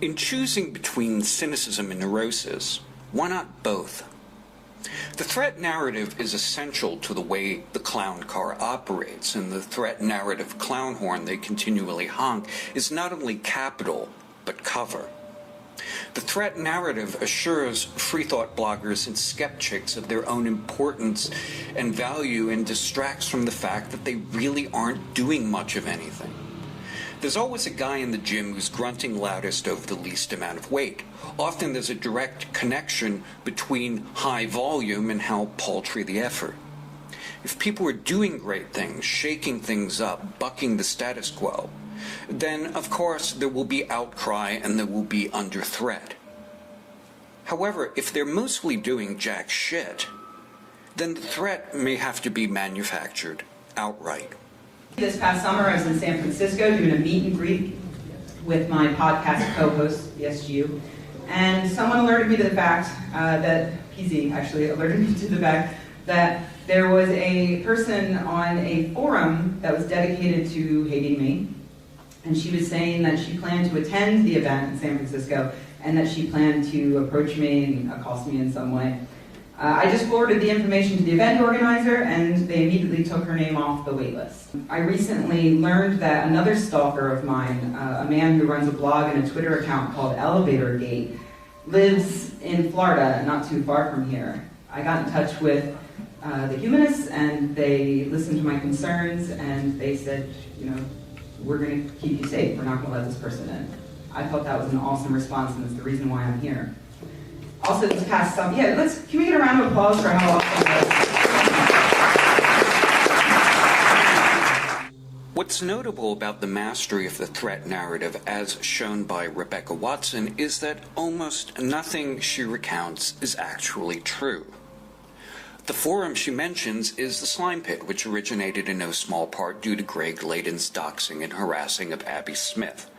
In choosing between cynicism and neurosis, why not both? The threat narrative is essential to the way the clown car operates, and the threat narrative clown horn they continually honk is not only capital, but cover. The threat narrative assures freethought bloggers and skeptics of their own importance and value and distracts from the fact that they really aren't doing much of anything. There's always a guy in the gym who's grunting loudest over the least amount of weight. Often there's a direct connection between high volume and how paltry the effort. If people are doing great things, shaking things up, bucking the status quo, then of course there will be outcry and there will be under threat. However, if they're mostly doing jack shit, then the threat may have to be manufactured outright. This past summer, I was in San Francisco doing a meet and greet with my podcast co-host, the SGU, and someone alerted me to the fact that, PZ actually alerted me to the fact that there was a person on a forum that was dedicated to hating me, and she was saying that she planned to attend the event in San Francisco and that she planned to approach me and accost me in some way. I just forwarded the information to the event organizer, and they immediately took her name off the wait list. I recently learned that another stalker of mine, a man who runs a blog and a Twitter account called Elevator Gate, lives in Florida, not too far from here. I got in touch with the humanists, and they listened to my concerns, and they said, we're going to keep you safe. We're not going to let this person in. I thought that was an awesome response, and it's the reason why I'm here. Also, this past summer, can we get a round of applause for how awesome that is? What's notable about the mastery of the threat narrative, as shown by Rebecca Watson, is that almost nothing she recounts is actually true. The forum she mentions is the Slime Pit, which originated in no small part due to Greg Layden's doxing and harassing of Abby Smith.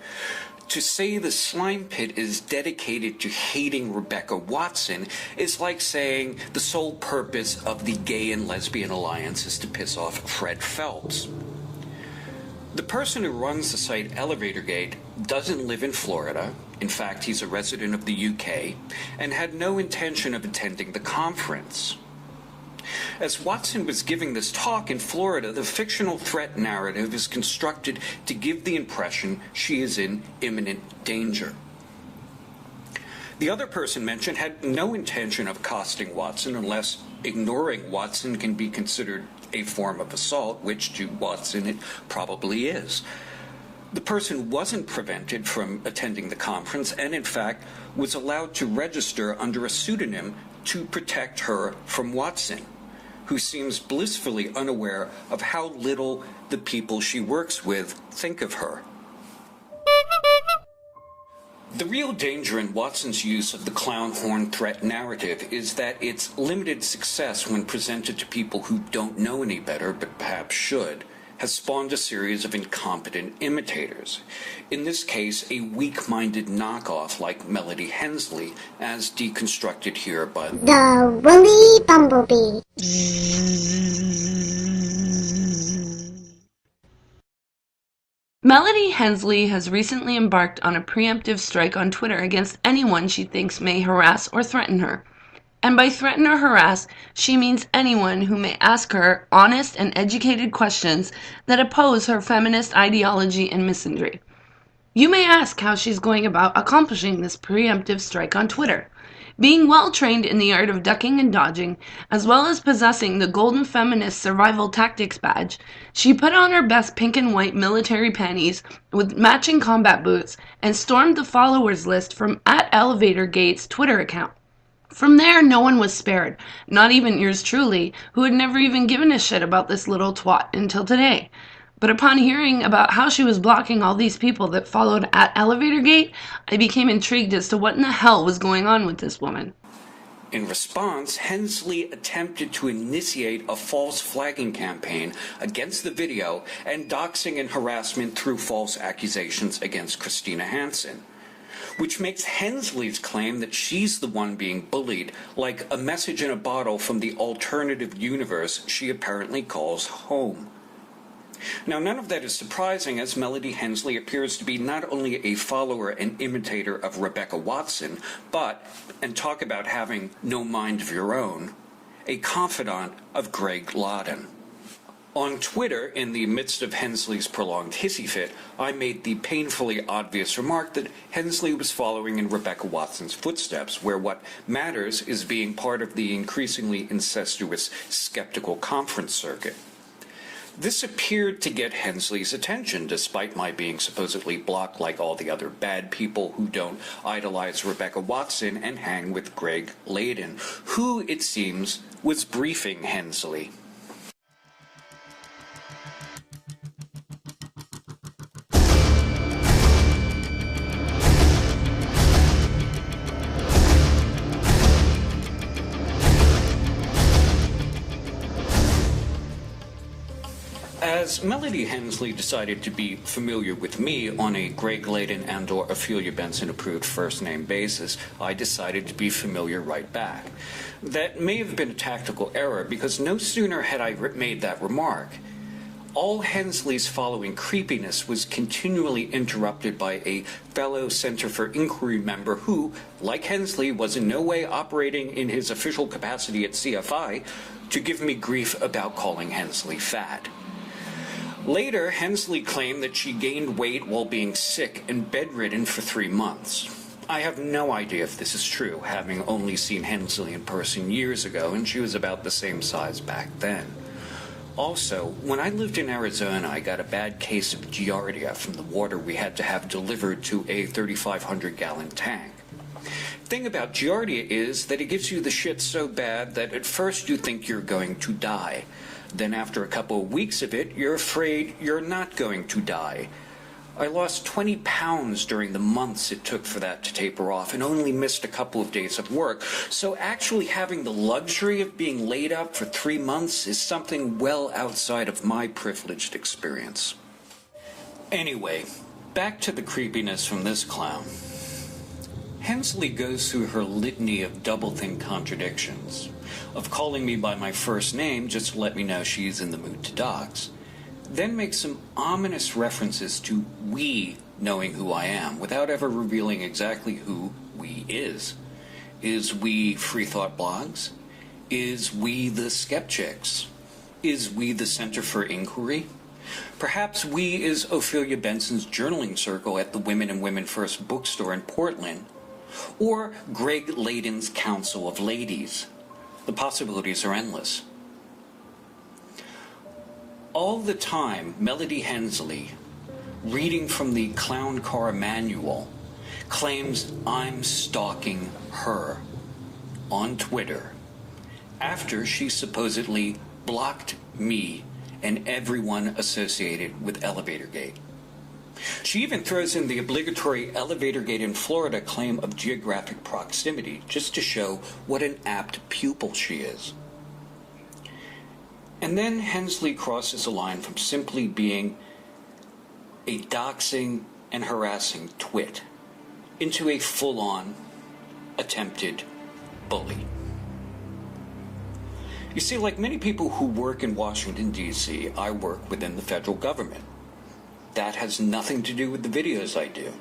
To say the Slime Pit is dedicated to hating Rebecca Watson is like saying the sole purpose of the Gay and Lesbian Alliance is to piss off Fred Phelps. The person who runs the site Elevator Gate doesn't live in Florida. In fact, he's a resident of the UK and had no intention of attending the conference. As Watson was giving this talk in Florida, the fictional threat narrative is constructed to give the impression she is in imminent danger. The other person mentioned had no intention of accosting Watson unless ignoring Watson can be considered a form of assault, which to Watson it probably is. The person wasn't prevented from attending the conference and, in fact, was allowed to register under a pseudonym to protect her from Watson, who seems blissfully unaware of how little the people she works with think of her. The real danger in Watson's use of the clown horn threat narrative is that its limited success when presented to people who don't know any better but perhaps should has spawned a series of incompetent imitators. In this case, a weak-minded knockoff like Melody Hensley, as deconstructed here by the Woolly Bumblebee. Melody Hensley has recently embarked on a preemptive strike on Twitter against anyone she thinks may harass or threaten her. And by threaten or harass, she means anyone who may ask her honest and educated questions that oppose her feminist ideology and misandry. You may ask how she's going about accomplishing this preemptive strike on Twitter. Being well trained in the art of ducking and dodging, as well as possessing the Golden Feminist Survival Tactics badge, she put on her best pink and white military panties with matching combat boots and stormed the followers list from @ElevatorGate's Twitter account. From there, no one was spared, not even yours truly, who had never even given a shit about this little twat until today. But upon hearing about how she was blocking all these people that followed @ElevatorGate, I became intrigued as to what in the hell was going on with this woman. In response, Hensley attempted to initiate a false flagging campaign against the video and doxing and harassment through false accusations against Christina Hansen, which makes Hensley's claim that she's the one being bullied like a message in a bottle from the alternative universe she apparently calls home. Now, none of that is surprising, as Melody Hensley appears to be not only a follower and imitator of Rebecca Watson, but, and talk about having no mind of your own, a confidant of Greg Loudon. On Twitter, in the midst of Hensley's prolonged hissy fit, I made the painfully obvious remark that Hensley was following in Rebecca Watson's footsteps, where what matters is being part of the increasingly incestuous skeptical conference circuit. This appeared to get Hensley's attention, despite my being supposedly blocked like all the other bad people who don't idolize Rebecca Watson and hang with Greg Layden, who, it seems, was briefing Hensley. As Melody Hensley decided to be familiar with me on a Greg Layden and/or Ophelia Benson-approved first-name basis, I decided to be familiar right back. That may have been a tactical error, because no sooner had I made that remark, all Hensley's following creepiness was continually interrupted by a fellow Center for Inquiry member who, like Hensley, was in no way operating in his official capacity at CFI to give me grief about calling Hensley fat. Later, Hensley claimed that she gained weight while being sick and bedridden for 3 months. I have no idea if this is true, having only seen Hensley in person years ago, and she was about the same size back then. Also, when I lived in Arizona, I got a bad case of giardia from the water we had to have delivered to a 3,500-gallon tank. Thing about giardia is that it gives you the shit so bad that at first you think you're going to die. Then after a couple of weeks of it, you're afraid you're not going to die. I lost 20 pounds during the months it took for that to taper off, and only missed a couple of days of work. So actually having the luxury of being laid up for 3 months is something well outside of my privileged experience. Anyway, back to the creepiness from this clown. Hensley goes through her litany of double-think contradictions, of calling me by my first name just to let me know she's in the mood to dox, then makes some ominous references to we knowing who I am, without ever revealing exactly who we is. Is we Free Thought Blogs? Is we the Skeptics? Is we the Center for Inquiry? Perhaps we is Ophelia Benson's journaling circle at the Women and Women First bookstore in Portland, or Greg Layden's Council of Ladies. The possibilities are endless. All the time, Melody Hensley, reading from the Clown Car Manual, claims I'm stalking her on Twitter after she supposedly blocked me and everyone associated with Elevatorgate. She even throws in the obligatory Elevatorgate in Florida claim of geographic proximity, just to show what an apt pupil she is. And then Hensley crosses a line from simply being a doxing and harassing twit into a full-on attempted bully. You see, like many people who work in Washington, D.C., I work within the federal government. That has nothing to do with the videos I do.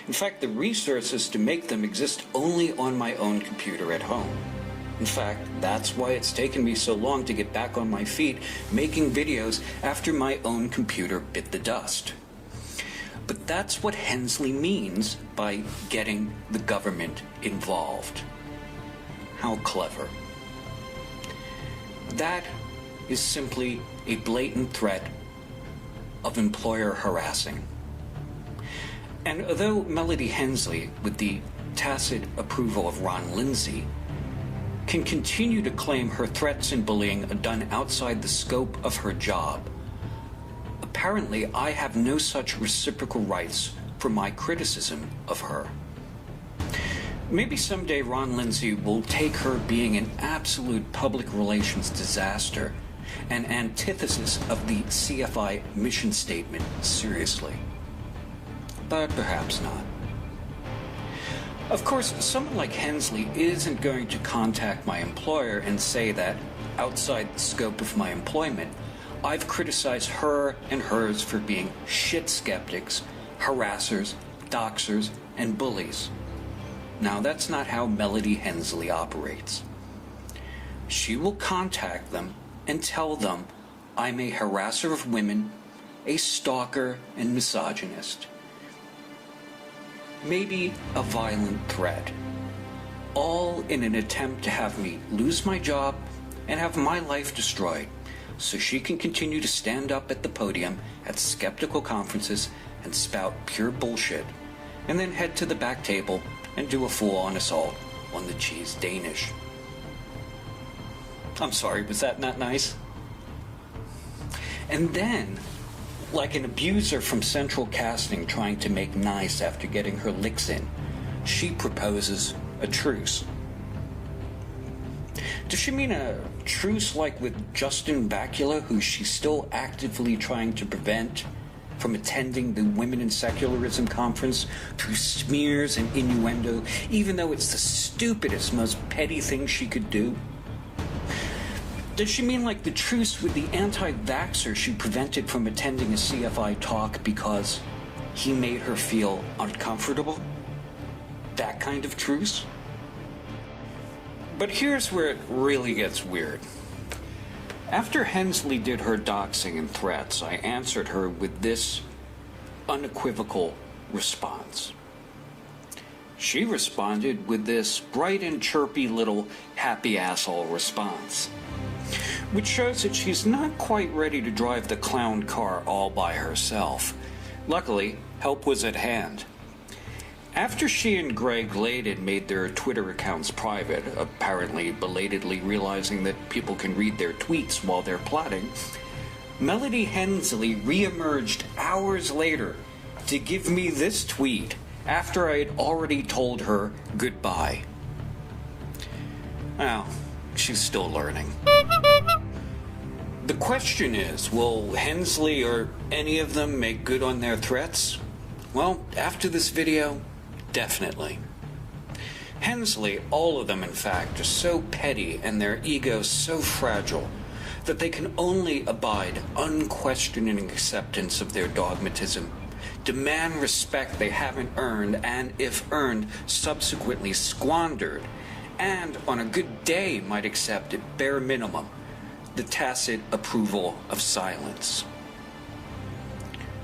In fact, the resources to make them exist only on my own computer at home. In fact, that's why it's taken me so long to get back on my feet making videos after my own computer bit the dust. But that's what Hensley means by getting the government involved. How clever. That is simply a blatant threat of employer harassing. And although Melody Hensley, with the tacit approval of Ron Lindsay, can continue to claim her threats and bullying are done outside the scope of her job, apparently I have no such reciprocal rights for my criticism of her. Maybe someday Ron Lindsay will take her being an absolute public relations disaster, an antithesis of the CFI mission statement, seriously. But perhaps not. Of course, someone like Hensley isn't going to contact my employer and say that, outside the scope of my employment, I've criticized her and hers for being shit skeptics, harassers, doxers, and bullies. Now, that's not how Melody Hensley operates. She will contact them and tell them I'm a harasser of women, a stalker and misogynist. Maybe a violent threat. All in an attempt to have me lose my job and have my life destroyed so she can continue to stand up at the podium at skeptical conferences and spout pure bullshit, and then head to the back table and do a full-on assault on the cheese Danish. I'm sorry, was that not nice? And then, like an abuser from Central Casting trying to make nice after getting her licks in, she proposes a truce. Does she mean a truce like with Justin Bakula, who she's still actively trying to prevent from attending the Women in Secularism conference through smears and innuendo, even though it's the stupidest, most petty thing she could do? Does she mean like the truce with the anti-vaxxer she prevented from attending a CFI talk because he made her feel uncomfortable? That kind of truce? But here's where it really gets weird. After Hensley did her doxing and threats, I answered her with this unequivocal response. She responded with this bright and chirpy little happy asshole response, which shows that she's not quite ready to drive the clown car all by herself. Luckily, help was at hand. After she and Greg Layden made their Twitter accounts private, apparently belatedly realizing that people can read their tweets while they're plotting, Melody Hensley reemerged hours later to give me this tweet after I had already told her goodbye. Well, she's still learning. The question is, will Hensley or any of them make good on their threats? Well, after this video, definitely. Hensley, all of them in fact, are so petty and their egos so fragile that they can only abide unquestioning acceptance of their dogmatism, demand respect they haven't earned, and if earned, subsequently squandered, and on a good day might accept at bare minimum the tacit approval of silence.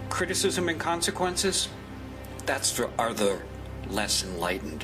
Criticism and consequences? That's for other, less enlightened